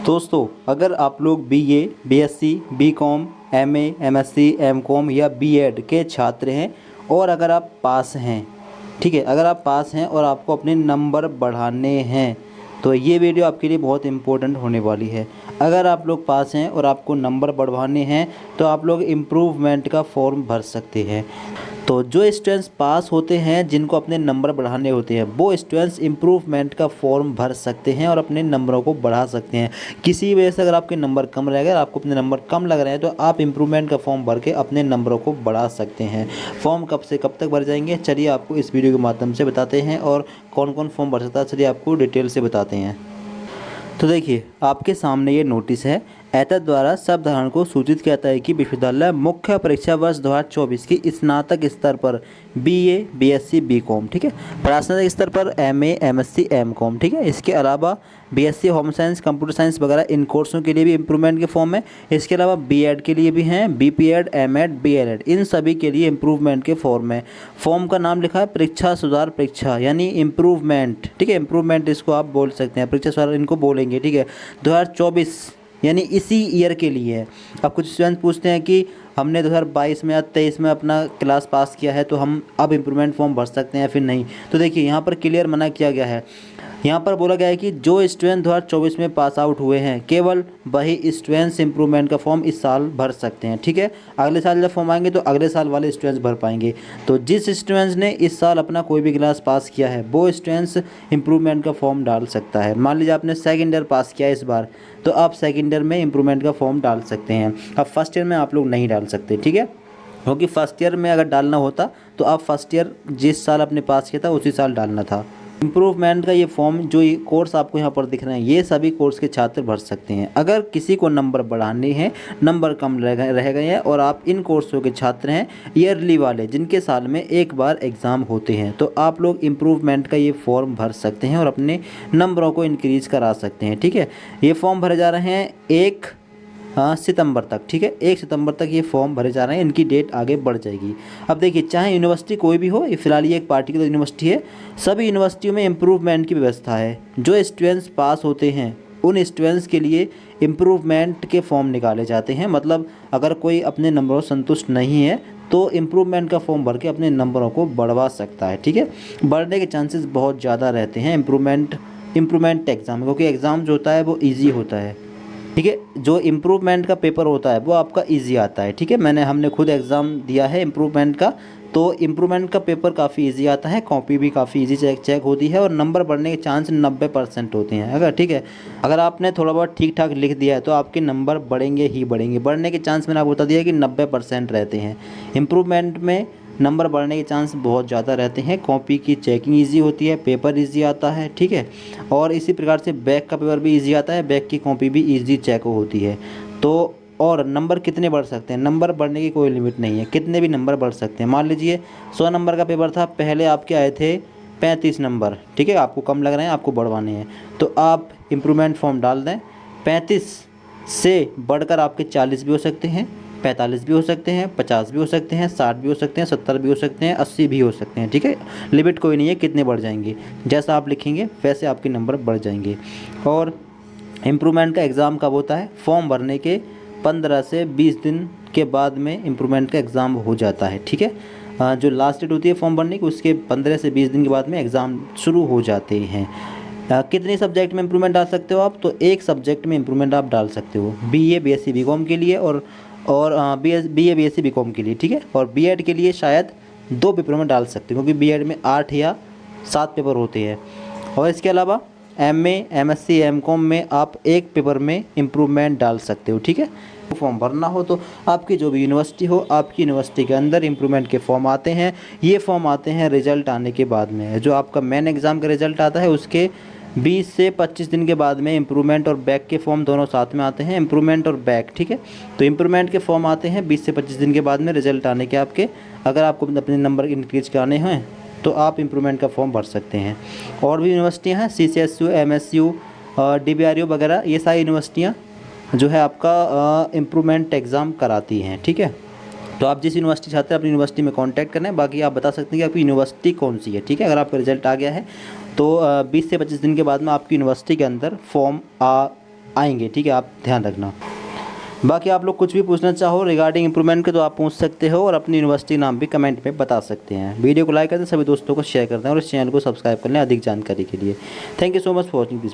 दोस्तों, अगर आप लोग BA, BSc, BCom, MA, MSc, MCom या बीएड के छात्र हैं और अगर आप पास हैं, ठीक है, अगर आप पास हैं और आपको अपने नंबर बढ़ाने हैं तो ये वीडियो आपके लिए बहुत इम्पोर्टेंट होने वाली है। अगर आप लोग पास हैं और आपको नंबर बढ़वाने हैं तो आप लोग इम्प्रूवमेंट का फॉर्म भर सकते हैं। तो जो स्टूडेंट्स पास होते हैं, जिनको अपने नंबर बढ़ाने होते हैं, वो स्टूडेंट्स इम्प्रूवमेंट का फॉर्म भर सकते हैं और अपने नंबरों को बढ़ा सकते हैं। किसी वजह से अगर आपके नंबर कम रह गए, आपको अपने नंबर कम लग रहे हैं, तो आप इम्प्रूवमेंट का फॉर्म भर के अपने नंबरों को बढ़ा सकते हैं। फॉर्म कब से कब तक भर जाएंगे, चलिए आपको इस वीडियो के माध्यम से बताते हैं, और कौन कौन फॉर्म भर सकता है चलिए आपको डिटेल से बताते हैं। तो देखिए, आपके सामने ये नोटिस है। एतद द्वारा शब्दधारण को सूचित किया जाता है कि विश्वविद्यालय मुख्य परीक्षा वर्ष 2024 की स्नातक स्तर पर बीए, बीएससी, बीकॉम, ठीक है, प्रास्नातक स्तर पर एमए, एमएससी, एमकॉम, ठीक है, इसके अलावा BSc home science, computer science वगैरह इन कोर्सों के लिए भी इम्प्रूवमेंट के फॉर्म है। इसके अलावा बीएड के लिए भी हैं, बीपीएड, एमएड, बीएलएड, इन सभी के लिए इम्प्रूवमेंट के फॉर्म है। फॉर्म का नाम लिखा है परीक्षा सुधार परीक्षा, यानी इम्प्रूवमेंट, ठीक है, इम्प्रूवमेंट इसको आप बोल सकते हैं, परीक्षा सुधार इनको बोलेंगे, ठीक है, 2024 यानी इसी ईयर के लिए है। अब कुछ स्टूडेंट पूछते हैं कि हमने 2022 में या 23 में अपना क्लास पास किया है तो हम अब इम्प्रूवमेंट फॉर्म भर सकते हैं या फिर नहीं। तो देखिए, यहाँ पर क्लियर मना किया गया है। यहाँ पर बोला गया है कि जो स्टूडेंट 2024 में पास आउट हुए हैं, केवल वही स्टूडेंट्स इम्प्रूवमेंट का फॉर्म इस साल भर सकते हैं, ठीक है। अगले साल जब फॉर्म आएंगे तो अगले साल वाले स्टूडेंट्स भर पाएंगे। तो जिस स्टूडेंट्स ने इस साल अपना कोई भी क्लास पास किया है वो स्टूडेंट्स इम्प्रूवमेंट का फॉर्म डाल सकता है। मान लीजिए आपने सेकेंड ईयर पास किया है इस बार, तो आप सेकेंड ईयर में इम्प्रूवमेंट का फॉर्म डाल सकते हैं। अब फर्स्ट ईयर में आप लोग नहीं डाल सकते, ठीक है, क्योंकि फर्स्ट ईयर में अगर डालना होता तो आप फर्स्ट ईयर जिस साल आपने पास किया था उसी साल डालना था। इम्प्रूवमेंट का ये फॉर्म, जो ये कोर्स आपको यहाँ पर दिख रहे हैं, ये सभी कोर्स के छात्र भर सकते हैं। अगर किसी को नंबर बढ़ाने हैं, नंबर कम रह गए हैं और आप इन कोर्सों के छात्र हैं ईयरली वाले, जिनके साल में एक बार एग्ज़ाम होते हैं, तो आप लोग इम्प्रूवमेंट का ये फॉर्म भर सकते हैं और अपने नंबरों को इंक्रीज करा सकते हैं, ठीक है। ये फॉर्म भरे जा रहे हैं 1 सितंबर तक, ठीक है, 1 सितंबर तक ये फॉर्म भरे जा रहे हैं। इनकी डेट आगे बढ़ जाएगी। अब देखिए, चाहे यूनिवर्सिटी कोई भी हो, ये फिलहाल ये एक पार्टिकुलर यूनिवर्सिटी है, सभी यूनिवर्सिटियों में इम्प्रूवमेंट की व्यवस्था है। जो स्टूडेंट्स पास होते हैं उन स्टूडेंट्स के लिए इम्प्रूवमेंट के फॉर्म निकाले जाते हैं। मतलब अगर कोई अपने नंबरों से संतुष्ट नहीं है तो इम्प्रूवमेंट का फॉर्म भर के अपने नंबरों को बढ़वा सकता है, ठीक है। बढ़ने के चांसेस बहुत ज़्यादा रहते हैं इम्प्रूवमेंट एग्ज़ाम, क्योंकि एग्ज़ाम जो होता है वो ईजी होता है, ठीक है। जो इम्प्रूवमेंट का पेपर होता है वो आपका इजी आता है, ठीक है। हमने खुद एग्ज़ाम दिया है इम्प्रूवमेंट का, तो इम्प्रूवमेंट का पेपर काफ़ी इजी आता है, कॉपी भी काफ़ी इजी चेक होती है और नंबर बढ़ने के चांस 90% होते हैं। अगर ठीक है, अगर आपने थोड़ा बहुत ठीक ठाक लिख दिया है तो आपके नंबर बढ़ेंगे ही बढ़ेंगे। बढ़ने के चांस मैंने आपको बता दिया कि 90% रहते हैं। इम्प्रूवमेंट में नंबर बढ़ने के चांस बहुत ज़्यादा रहते हैं। कॉपी की चेकिंग इजी होती है, पेपर इजी आता है, ठीक है, और इसी प्रकार से बैक का पेपर भी इजी आता है, बैक की कॉपी भी इजी चेक होती है। तो और नंबर कितने बढ़ सकते हैं, नंबर बढ़ने की कोई लिमिट नहीं है, कितने भी नंबर बढ़ सकते हैं। मान लीजिए 100 नंबर का पेपर था, पहले आपके आए थे 35 नंबर, ठीक है, आपको कम लग रहे हैं, आपको बढ़वाने हैं, तो आप इम्प्रूवमेंट फॉर्म डाल दें। 35 से बढ़कर आपके 40 भी हो सकते हैं, 45 भी हो सकते हैं, 50 भी हो सकते हैं, 60 भी हो सकते हैं, 70 भी हो सकते हैं, 80 भी हो सकते हैं, ठीक है। लिमिट कोई नहीं है, कितने बढ़ जाएंगे, जैसा आप लिखेंगे वैसे आपके नंबर बढ़ जाएंगे। और इम्प्रूवमेंट का एग्ज़ाम कब होता है, फॉर्म भरने के 15 से 20 दिन के बाद में इम्प्रूवमेंट का एग्ज़ाम हो जाता है, ठीक है। जो लास्ट डेट होती है फॉर्म भरने की, उसके 15 से 20 दिन के बाद में एग्ज़ाम शुरू हो जाते हैं। कितने सब्जेक्ट में इम्प्रूवमेंट डाल सकते हो आप, तो एक सब्जेक्ट में इम्प्रूवमेंट आप डाल सकते हो, बीए, बीएससी, बीकॉम के लिए और बीए, बीएससी, बीकॉम के लिए, ठीक है। और बीएड के लिए शायद 2 पेपर में डाल सकते हो, क्योंकि बीएड में 8 या 7 पेपर होते हैं। और इसके अलावा एमए, एमएससी, एमकॉम में आप 1 पेपर में इम्प्रूवमेंट डाल सकते हो, ठीक है। फॉर्म भरना हो तो आपकी जो भी यूनिवर्सिटी हो, आपकी यूनिवर्सिटी के अंदर इम्प्रूवमेंट के फॉर्म आते हैं। ये फॉर्म आते हैं रिजल्ट आने के बाद में। जो आपका मेन एग्ज़ाम का रिजल्ट आता है उसके 20 से 25 दिन के बाद में इम्प्रूवमेंट और बैक के फॉर्म दोनों साथ में आते हैं, इम्प्रूवमेंट और बैक, ठीक है। तो इम्प्रूवमेंट के फॉर्म आते हैं 20 से 25 दिन के बाद में रिजल्ट आने के आपके। अगर आपको अपने नंबर इंक्रीज कराने हैं तो आप इम्प्रूवमेंट का फॉर्म भर सकते हैं। और भी यूनिवर्सिटियाँ हैं, CCSU, MSU, DBRU वगैरह, ये सारी यूनिवर्सिटियाँ जो है आपका इम्प्रूवमेंट एग्ज़ाम कराती हैं, ठीक है। तो आप जिस यूनिवर्सिटी चाहते हैं अपनी यूनिवर्सिटी में कांटेक्ट करें, बाकी आप बता सकते हैं कि आपकी यूनिवर्सिटी कौन सी है, ठीक है। अगर आपका रिजल्ट आ गया है तो 20 से 25 दिन के बाद में आपकी यूनिवर्सिटी के अंदर फॉर्म आ आएंगे। ठीक है, आप ध्यान रखना। बाकी आप लोग कुछ भी पूछना चाहो रिगार्डिंग इंप्रूवमेंट के तो आप पूछ सकते हो, और अपनी यूनिवर्सिटी नाम भी कमेंट में बता सकते हैं। वीडियो को लाइक करते हैं, सभी दोस्तों को शेयर करते हैं और इस चैनल को सब्सक्राइब कर लें अधिक जानकारी के लिए। Thank you so much for watching this.